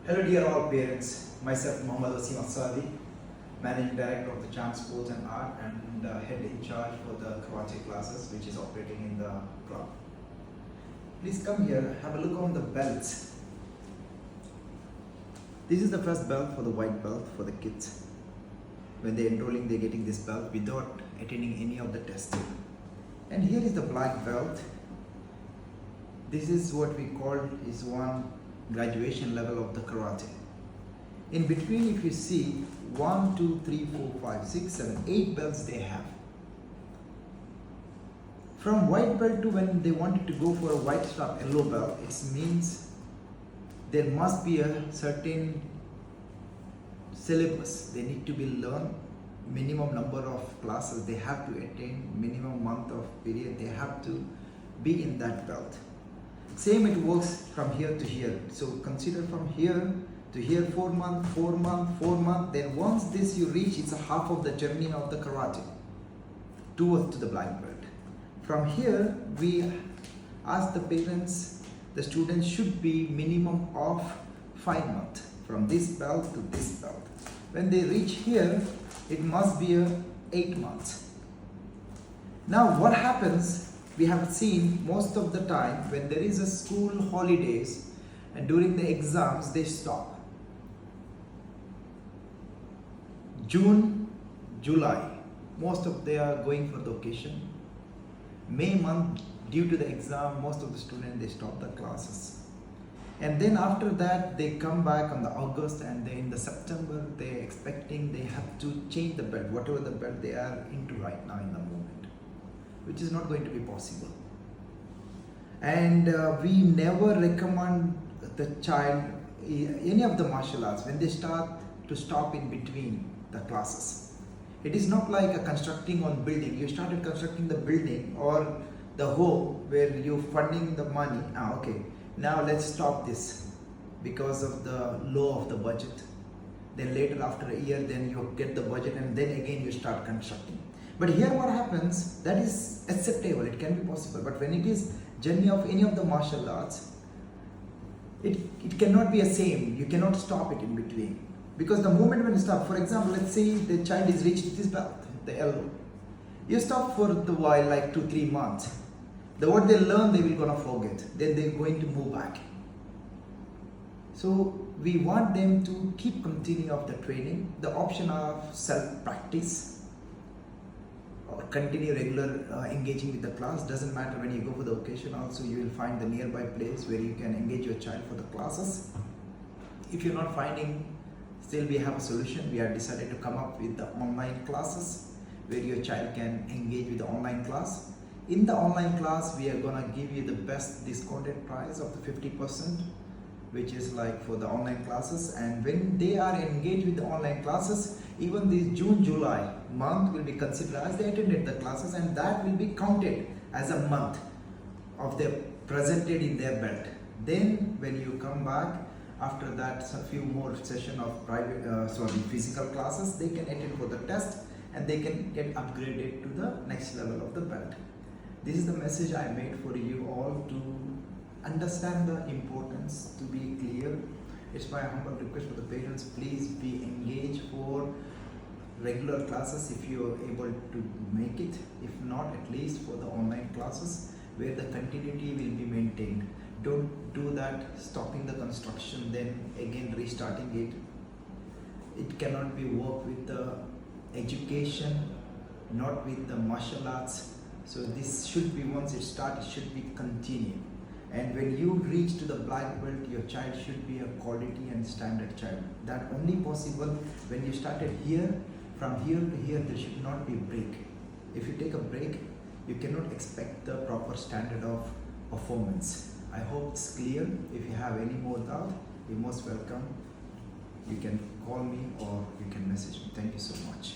Hello dear all parents, myself Mohammad Wasim Asadi, Managing Director of the Champ Sports and Art and Head in charge for the karate classes which is operating in the club. Please come here, have a look on the belts. This is the first belt for the white belt for the kids. When they're enrolling, they're getting this belt without attending any of the tests. And here is the black belt. This is what we call is one graduation level of the karate. In between, if you see 1, 2, 3, 4, 5, 6, 7, 8 belts they have. From white belt to when they wanted to go for a white star yellow belt, it means there must be a certain syllabus. They need to be learned, minimum number of classes they have to attend, minimum month of period they have to be in that belt. Same it works from here to here. So consider from here to here 4 months, 4 months, 4 months. Then once this you reach, it's a half of the journey of the karate towards to the black belt. From here we ask the parents, the students should be minimum of 5 months from this belt to this belt. When they reach here, it must be a 8 months. Now what happens? We have seen most of the time when there is a school holidays and during the exams they stop. June, July, most of they are going for the occasion. May month, due to the exam, most of the students they stop the classes. And then after that they come back on the August, and then in the September they expecting they have to change the belt, whatever the belt they are into right now in the moment, which is not going to be possible. And we never recommend the child any of the martial arts when they start to stop in between the classes. It is not like a constructing on building. You started constructing the building or the home where you're funding the money. Okay, now let's stop this because of the low of the budget. Then later after a year, then you get the budget and then again you start constructing. But here what happens, that is acceptable, it can be possible. But when it is journey of any of the martial arts, it cannot be the same. You cannot stop it in between. Because the moment when you stop, for example, let's say the child is reached this belt, the elbow. You stop for the while, like 2-3 months. What they learn, they will gonna forget. Then they're going to move back. So we want them to keep continuing of the training. The option of self-practice or continue regular engaging with the class. Doesn't matter when you go for the occasion, also you will find the nearby place where you can engage your child for the classes. If you're not finding, still we have a solution. We have decided to come up with the online classes where your child can engage with the online class. In the online class, we are gonna give you the best discounted price of the 50%, which is like for the online classes. And when they are engaged with the online classes, even this June, July month will be considered as they attended the classes, and that will be counted as a month of their presented in their belt. Then when you come back, after that a few more session of physical classes, they can attend for the test and they can get upgraded to the next level of the belt. This is the message I made for you all to understand the importance, to be clear. It's my humble request for the parents, please be engaged for regular classes if you are able to make it. If not, at least for the online classes where the continuity will be maintained. Don't do that, stopping the construction, then again restarting it. It cannot be worked with the education, not with the martial arts. So this should be, once it starts, it should be continued. And when you reach to the black belt, your child should be a quality and standard child. That only possible when you started here, from here to here, there should not be a break. If you take a break, you cannot expect the proper standard of performance. I hope it's clear. If you have any more doubt, you're most welcome. You can call me or you can message me. Thank you so much.